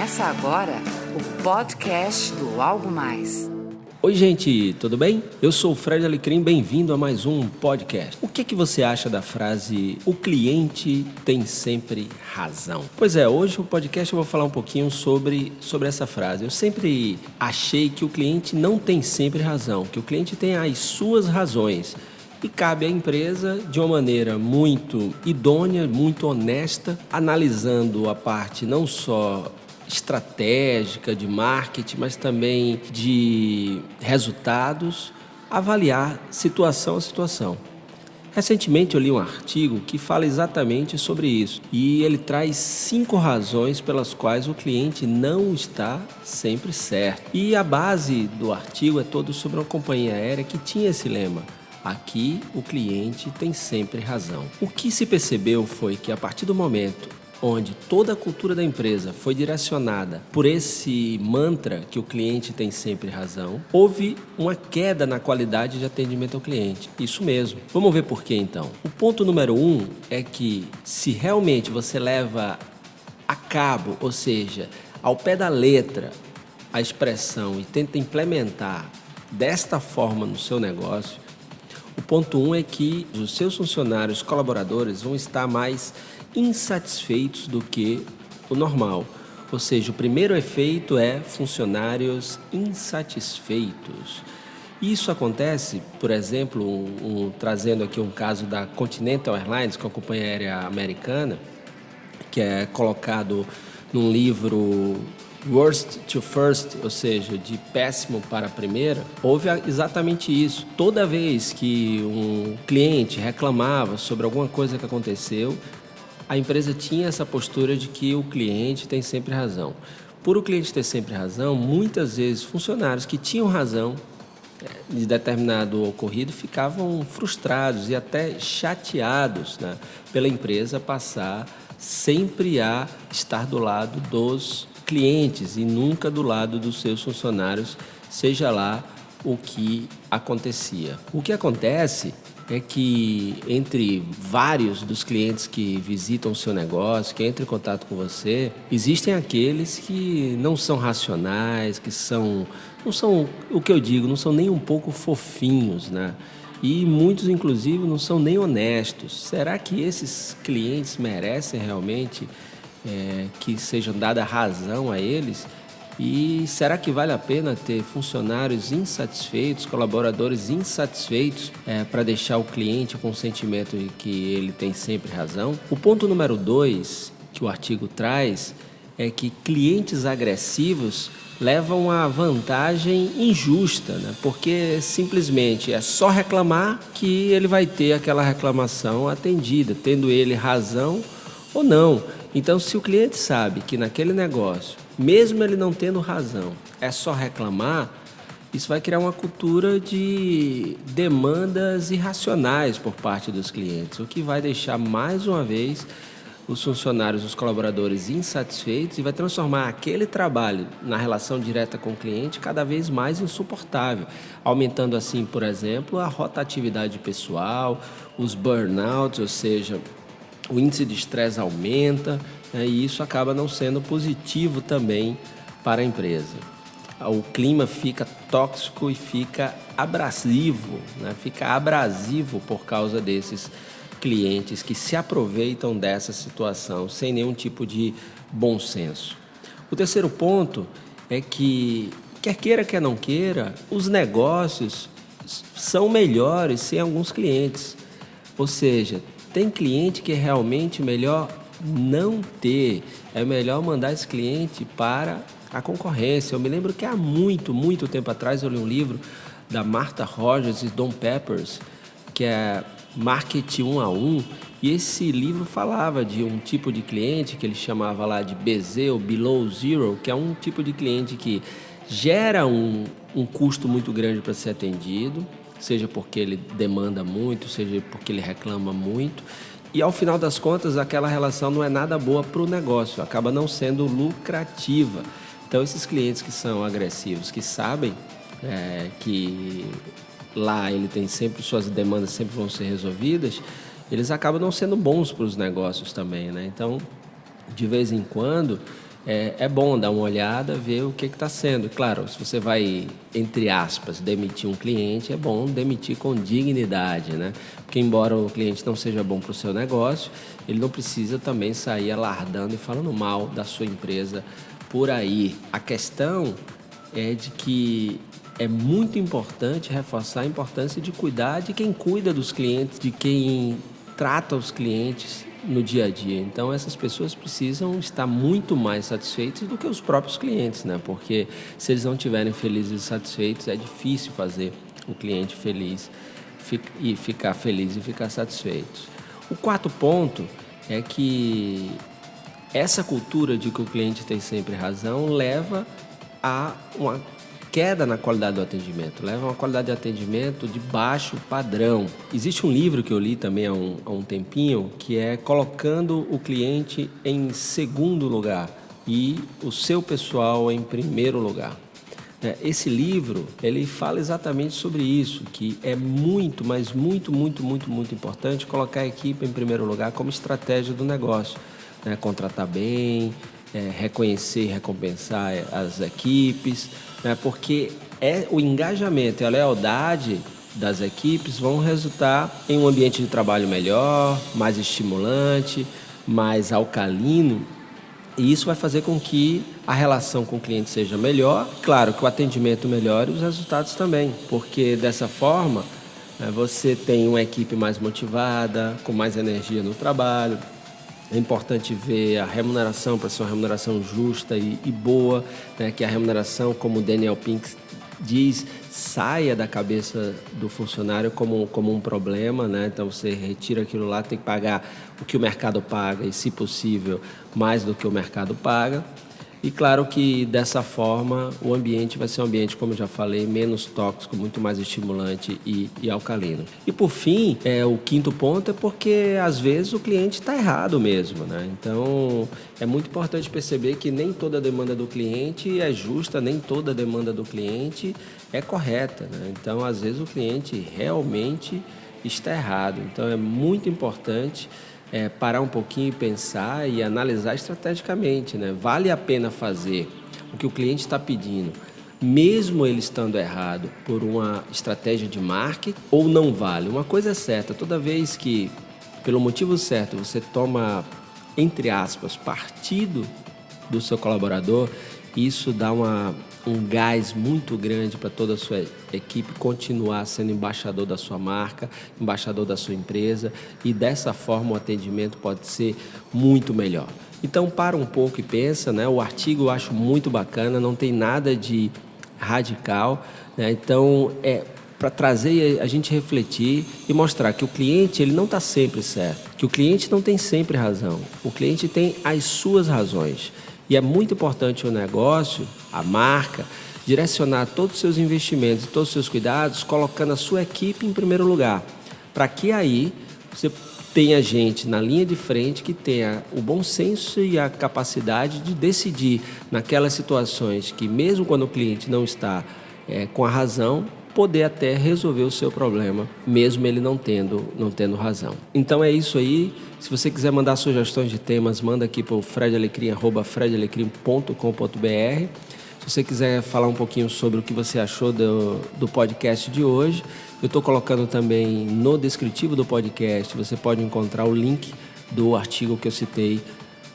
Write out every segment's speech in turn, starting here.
Começa agora o podcast do Algo Mais. Oi gente, tudo bem? Eu sou o Fred Alecrim, bem-vindo a mais um podcast. O que você acha da frase "o cliente tem sempre razão"? Pois é, hoje no podcast eu vou falar um pouquinho sobre essa frase. Eu sempre achei que o cliente não tem sempre razão, que o cliente tem as suas razões. E cabe à empresa, de uma maneira muito idônea, muito honesta, analisando a parte não só estratégica, de marketing, mas também de resultados, avaliar situação a situação. Recentemente eu li um artigo que fala exatamente sobre isso e ele traz 5 razões pelas quais o cliente não está sempre certo. E a base do artigo é todo sobre uma companhia aérea que tinha esse lema: aqui o cliente tem sempre razão. O que se percebeu foi que a partir do momento onde toda a cultura da empresa foi direcionada por esse mantra que o cliente tem sempre razão, houve uma queda na qualidade de atendimento ao cliente. Isso mesmo. Vamos ver por quê então. O ponto número 1 é que se realmente você leva a cabo, ou seja, ao pé da letra, a expressão e tenta implementar desta forma no seu negócio, o ponto 1 é que os seus funcionários, colaboradores vão estar mais insatisfeitos do que o normal. Ou seja, o primeiro efeito é funcionários insatisfeitos. Isso acontece, por exemplo, trazendo aqui um caso da Continental Airlines, que é uma companhia aérea americana, que é colocado num livro Worst to First, ou seja, de péssimo para primeira. Houve exatamente isso. Toda vez que um cliente reclamava sobre alguma coisa que aconteceu, a empresa tinha essa postura de que o cliente tem sempre razão. Por o cliente ter sempre razão, muitas vezes funcionários que tinham razão de determinado ocorrido ficavam frustrados e até chateados, né, pela empresa passar sempre a estar do lado dos clientes e nunca do lado dos seus funcionários, seja lá o que acontecia. O que acontece é que entre vários dos clientes que visitam o seu negócio, que entram em contato com você, existem aqueles que não são racionais, que não são, o que eu digo, não são nem um pouco fofinhos, né? E muitos, inclusive, não são nem honestos. Será que esses clientes merecem realmente que sejam dada razão a eles? E será que vale a pena ter funcionários insatisfeitos, colaboradores insatisfeitos para deixar o cliente com o sentimento de que ele tem sempre razão? O ponto número 2 que o artigo traz é que clientes agressivos levam a vantagem injusta, né? Porque simplesmente é só reclamar que ele vai ter aquela reclamação atendida, tendo ele razão ou não. Então, se o cliente sabe que naquele negócio, mesmo ele não tendo razão, é só reclamar, isso vai criar uma cultura de demandas irracionais por parte dos clientes, o que vai deixar mais uma vez os funcionários, os colaboradores insatisfeitos e vai transformar aquele trabalho na relação direta com o cliente cada vez mais insuportável, aumentando assim, por exemplo, a rotatividade pessoal, os burnouts, ou seja, o índice de estresse aumenta, né, e isso acaba não sendo positivo também para a empresa. O clima fica tóxico e fica abrasivo, né, fica abrasivo por causa desses clientes que se aproveitam dessa situação sem nenhum tipo de bom senso. O terceiro ponto é que, quer queira, quer não queira, os negócios são melhores sem alguns clientes. Ou seja, tem cliente que é realmente melhor não ter, é melhor mandar esse cliente para a concorrência. Eu me lembro que há muito tempo atrás eu li um livro da Martha Rogers e Don Peppers, que é Marketing 1 a 1, e esse livro falava de um tipo de cliente que ele chamava lá de BZ, ou Below Zero, que é um tipo de cliente que gera um custo muito grande para ser atendido, seja porque ele demanda muito, seja porque ele reclama muito, e ao final das contas aquela relação não é nada boa para o negócio, acaba não sendo lucrativa. Então esses clientes que são agressivos, que sabem que lá ele tem sempre, suas demandas sempre vão ser resolvidas, eles acabam não sendo bons para os negócios também, né? Então, de vez em quando, é bom dar uma olhada, ver o que está sendo. Claro, se você vai, entre aspas, demitir um cliente, é bom demitir com dignidade, né? Porque embora o cliente não seja bom para o seu negócio, ele não precisa também sair alardando e falando mal da sua empresa por aí. A questão é de que é muito importante reforçar a importância de cuidar de quem cuida dos clientes, de quem trata os clientes no dia a dia. Então, essas pessoas precisam estar muito mais satisfeitas do que os próprios clientes, né? Porque se eles não estiverem felizes e satisfeitos, é difícil fazer o cliente feliz e ficar feliz e ficar satisfeito. O quarto ponto é que essa cultura de que o cliente tem sempre razão leva a uma queda na qualidade do atendimento, leva a uma qualidade de atendimento de baixo padrão. Existe um livro que eu li também há um tempinho, que é Colocando o Cliente em Segundo Lugar e o Seu Pessoal em Primeiro Lugar. Esse livro, ele fala exatamente sobre isso, que é muito, mas muito importante colocar a equipe em primeiro lugar como estratégia do negócio. Contratar bem, reconhecer e recompensar as equipes, porque o engajamento e a lealdade das equipes vão resultar em um ambiente de trabalho melhor, mais estimulante, mais alcalino, e isso vai fazer com que a relação com o cliente seja melhor, claro que o atendimento melhore e os resultados também, porque dessa forma você tem uma equipe mais motivada, com mais energia no trabalho. É importante ver a remuneração para ser uma remuneração justa e boa, né? Que a remuneração, como o Daniel Pink diz, saia da cabeça do funcionário como um problema, né? Então você retira aquilo lá, tem que pagar o que o mercado paga e, se possível, mais do que o mercado paga. E claro que dessa forma o ambiente vai ser um ambiente, como eu já falei, menos tóxico, muito mais estimulante e alcalino. E por fim, o quinto ponto é porque às vezes o cliente está errado mesmo, né? Então é muito importante perceber que nem toda demanda do cliente é justa, nem toda demanda do cliente é correta, né? Então às vezes o cliente realmente está errado. Então é muito importante parar um pouquinho e pensar e analisar estrategicamente, né? Vale a pena fazer o que o cliente está pedindo, mesmo ele estando errado, por uma estratégia de marketing, ou não vale? Uma coisa é certa, toda vez que, pelo motivo certo, você toma, entre aspas, partido do seu colaborador, isso dá um gás muito grande para toda a sua equipe continuar sendo embaixador da sua marca, embaixador da sua empresa, e dessa forma o atendimento pode ser muito melhor. Então para um pouco e pensa, né? O artigo eu acho muito bacana, não tem nada de radical, né? Então para trazer a gente refletir e mostrar que o cliente ele não está sempre certo, que o cliente não tem sempre razão, o cliente tem as suas razões. E é muito importante o negócio, a marca, direcionar todos os seus investimentos e todos os seus cuidados, colocando a sua equipe em primeiro lugar, para que aí você tenha gente na linha de frente que tenha o bom senso e a capacidade de decidir naquelas situações que, mesmo quando o cliente não está com a razão, poder até resolver o seu problema, mesmo ele não tendo razão. Então é isso aí. Se você quiser mandar sugestões de temas, manda aqui para o fredalecrim@fredalecrim.com.br. Se você quiser falar um pouquinho sobre o que você achou do podcast de hoje, eu estou colocando também no descritivo do podcast, você pode encontrar o link do artigo que eu citei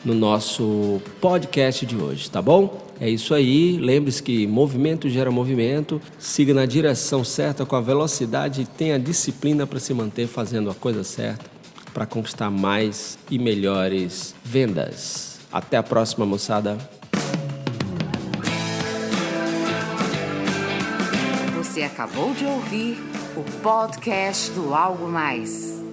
no nosso podcast de hoje, tá bom? É isso aí, lembre-se que movimento gera movimento, siga na direção certa com a velocidade e tenha disciplina para se manter fazendo a coisa certa para conquistar mais e melhores vendas. Até a próxima, moçada! Você acabou de ouvir o podcast do Algo Mais.